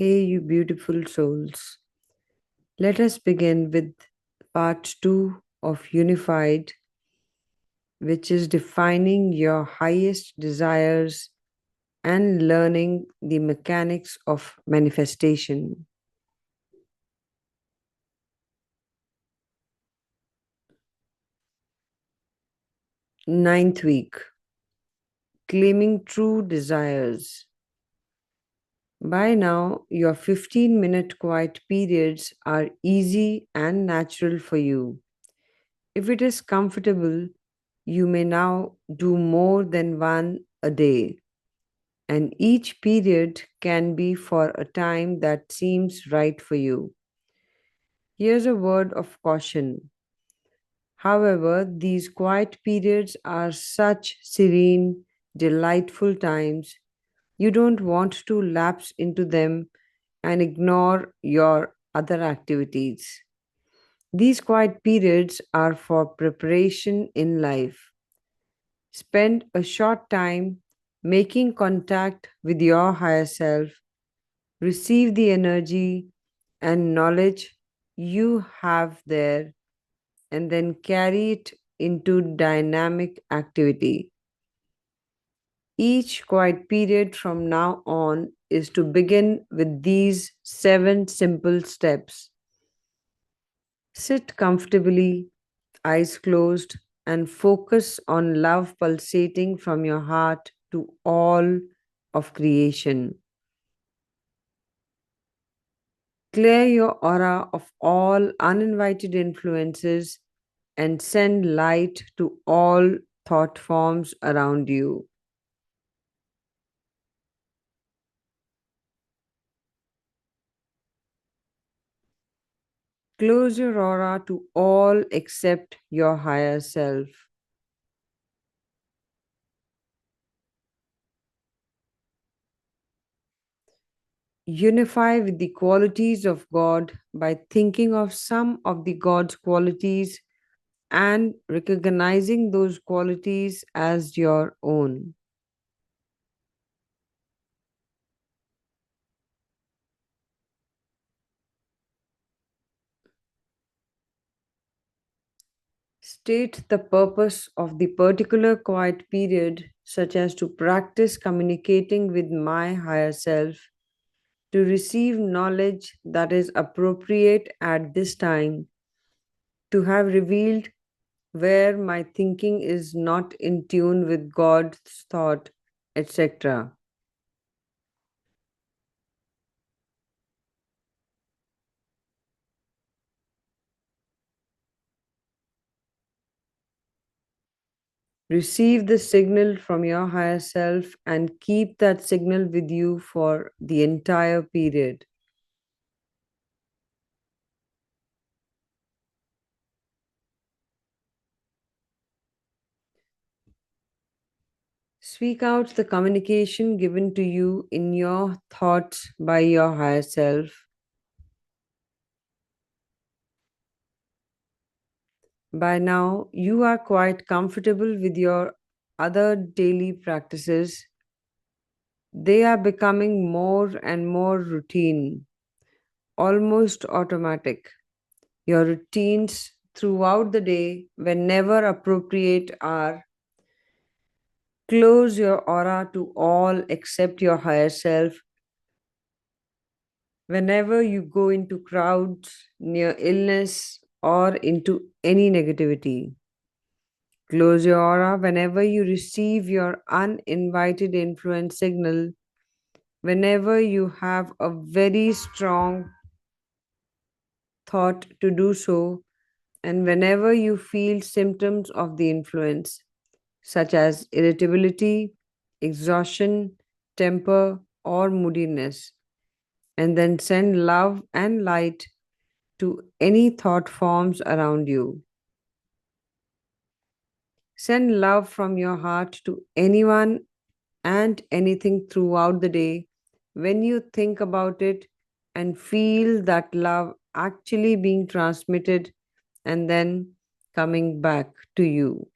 Hey, you beautiful souls. Let us begin with part 2 of Unified, which is defining your highest desires and learning the mechanics of manifestation. Ninth week, claiming true desires. By now, your 15-minute quiet periods are easy and natural for you. If it is comfortable, you may now do more than one a day, and each period can be for a time that seems right for you. Here's a word of caution. However, these quiet periods are such serene, delightful times, you don't want to lapse into them and ignore your other activities. These quiet periods are for preparation in life. Spend a short time making contact with your higher self. Receive the energy and knowledge you have there, and then carry it into dynamic activity. Each quiet period from now on is to begin with these 7 simple steps. Sit comfortably, eyes closed, and focus on love pulsating from your heart to all of creation. Clear your aura of all uninvited influences and send light to all thought forms around you. Close your aura to all except your higher self. Unify with the qualities of God by thinking of some of the God's qualities and recognizing those qualities as your own. State the purpose of the particular quiet period, such as to practice communicating with my higher self, to receive knowledge that is appropriate at this time, to have revealed where my thinking is not in tune with God's thought, etc. Receive the signal from your higher self and keep that signal with you for the entire period. Speak out the communication given to you in your thoughts by your higher self. By now, you are quite comfortable with your other daily practices. They are becoming more and more routine, almost automatic. Your routines throughout the day, whenever appropriate, are close your aura to all except your higher self. Whenever you go into crowds, near illness, or into any negativity, close your aura whenever you receive your uninvited influence signal, whenever you have a very strong thought to do so, and whenever you feel symptoms of the influence, such as irritability, exhaustion, temper, or moodiness, and then send love and light to any thought forms around you. Send love from your heart to anyone and anything throughout the day when you think about it and feel that love actually being transmitted and then coming back to you.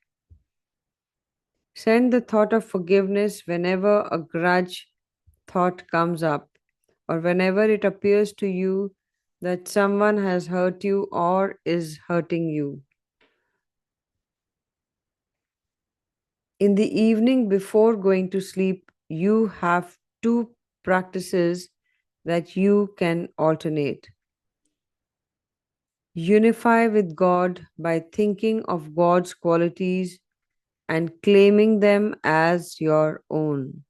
Send the thought of forgiveness whenever a grudge thought comes up, or whenever it appears to you that someone has hurt you or is hurting you. In the evening before going to sleep, you have two practices that you can alternate. Unify with God by thinking of God's qualities and claiming them as your own.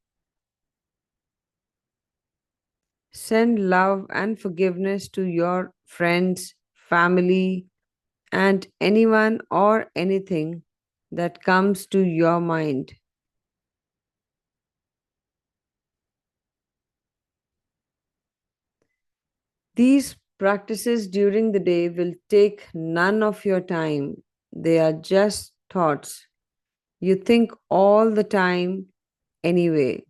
Send love and forgiveness to your friends, family, and anyone or anything that comes to your mind. These practices during the day will take none of your time. They are just thoughts. You think all the time anyway.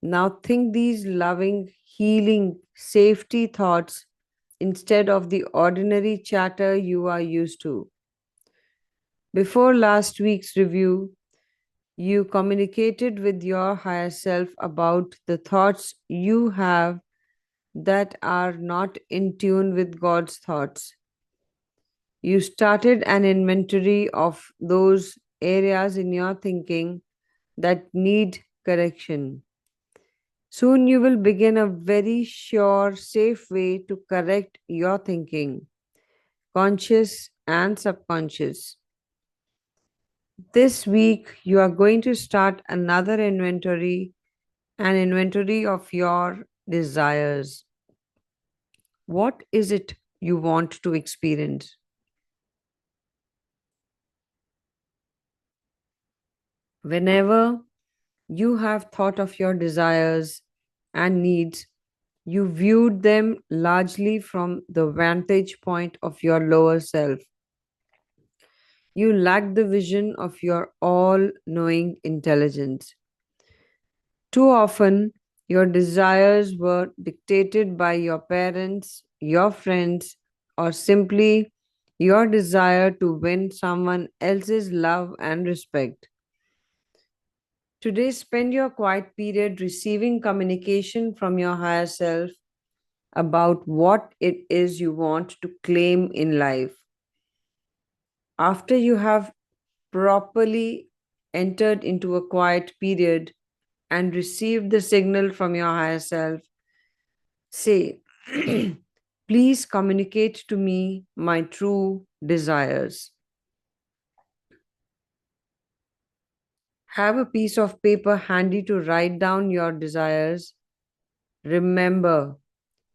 Now think these loving, healing, safety thoughts instead of the ordinary chatter you are used to. Before last week's review, you communicated with your higher self about the thoughts you have that are not in tune with God's thoughts. You started an inventory of those areas in your thinking that need correction. Soon you will begin a very sure, safe way to correct your thinking, conscious and subconscious. This week, you are going to start another inventory, an inventory of your desires. What is it you want to experience? Whenever you have thought of your desires and needs, you viewed them largely from the vantage point of your lower self. You lack the vision of your all knowing intelligence. Too often, your desires were dictated by your parents, your friends, or simply your desire to win someone else's love and respect. Today, spend your quiet period receiving communication from your higher self about what it is you want to claim in life. After you have properly entered into a quiet period and received the signal from your higher self, say, please communicate to me my true desires. Have a piece of paper handy to write down your desires. Remember,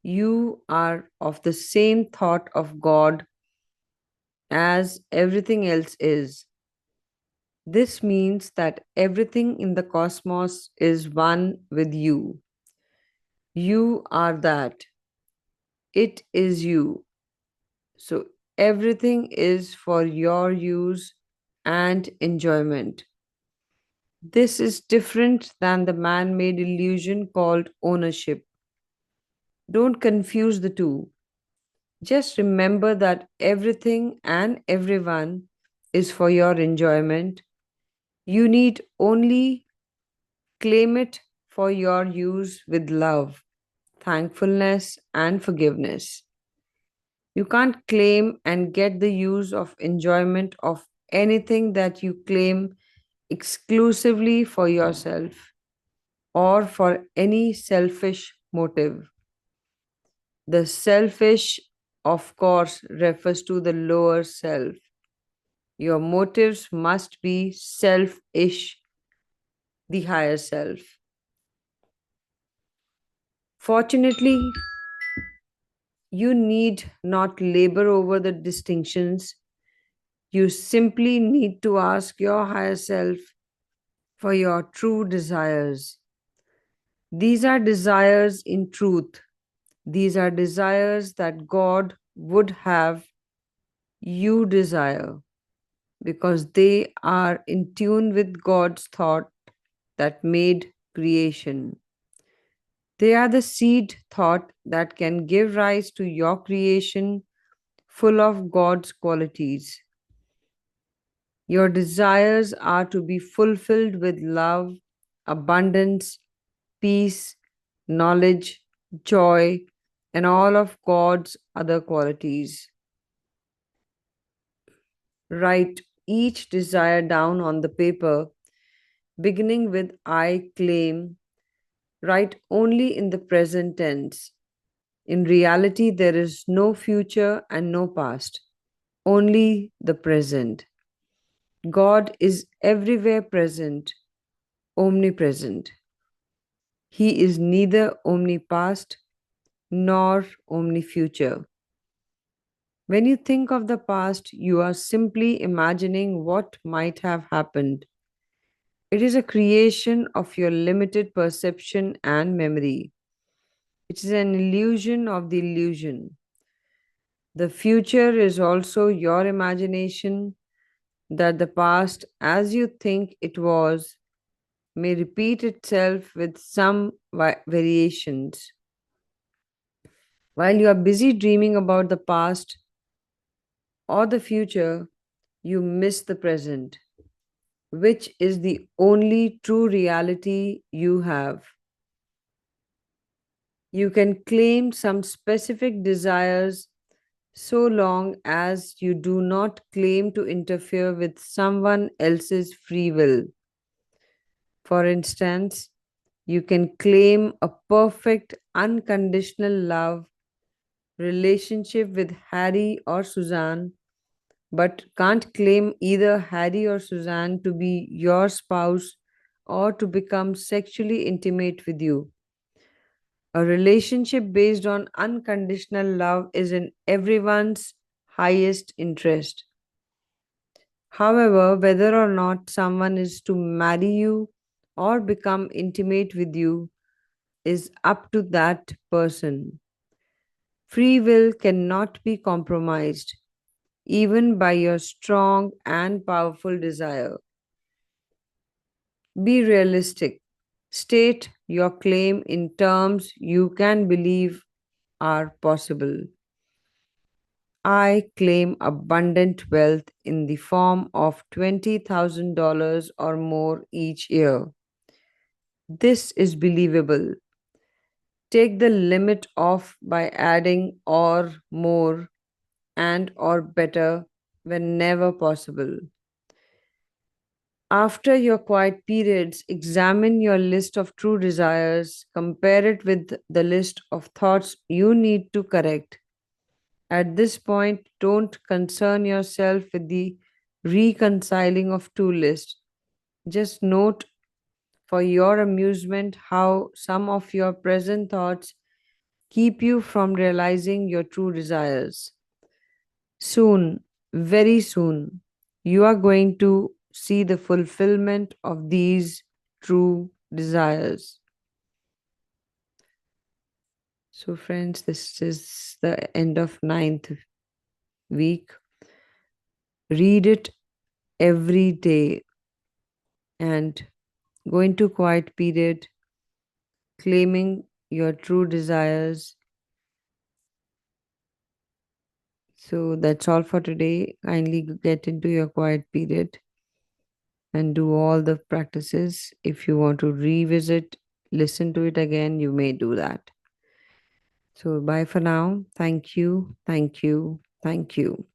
you are of the same thought of God as everything else is. This means that everything in the cosmos is one with you. You are that. It is you. So everything is for your use and enjoyment. This is different than the man made illusion called ownership. Don't confuse the two. Just remember that everything and everyone is for your enjoyment. You need only claim it for your use with love, thankfulness, and forgiveness. You can't claim and get the use of enjoyment of anything that you claim exclusively for yourself or for any selfish motive. The selfish, of course, refers to the lower self. Your motives must be selfish, the higher self. Fortunately, you need not labor over the distinctions. You simply need to ask your higher self for your true desires. These are desires in truth. These are desires that God would have you desire because they are in tune with God's thought that made creation. They are the seed thought that can give rise to your creation full of God's qualities. Your desires are to be fulfilled with love, abundance, peace, knowledge. joy, and all of God's other qualities. Write each desire down on the paper, beginning with I claim. Write only in the present tense. In reality, there is no future and no past, only the present. God is everywhere present, omnipresent. He is neither omnipast nor omnifuture. When you think of the past, you are simply imagining what might have happened. It is a creation of your limited perception and memory. It is an illusion of the illusion. The future is also your imagination that the past, as you think it was, may repeat itself with some variations. While you are busy dreaming about the past or the future, you miss the present, which is the only true reality you have. You can claim some specific desires so long as you do not claim to interfere with someone else's free will. For instance, you can claim a perfect, unconditional love relationship with Harry or Suzanne, but can't claim either Harry or Suzanne to be your spouse or to become sexually intimate with you. A relationship based on unconditional love is in everyone's highest interest. However, whether or not someone is to marry you or become intimate with you is up to that person. Free will cannot be compromised, even by your strong and powerful desire. Be realistic. State your claim in terms you can believe are possible. I claim abundant wealth in the form of $20,000 or more each year. This is believable. Take the limit off by adding or more and or better whenever possible. After your quiet periods, examine your list of true desires, compare it with the list of thoughts you need to correct. At this point, don't concern yourself with the reconciling of two lists. Just note for your amusement how some of your present thoughts keep you from realizing your true desires. Soon, very soon, you are going to see the fulfillment of these true desires. So, friends, this is the end of ninth week. Read it every day and go into quiet period, claiming your true desires. So that's all for today. Kindly get into your quiet period and do all the practices. If you want to revisit, listen to it again, you may do that. So bye for now. Thank you. Thank you. Thank you.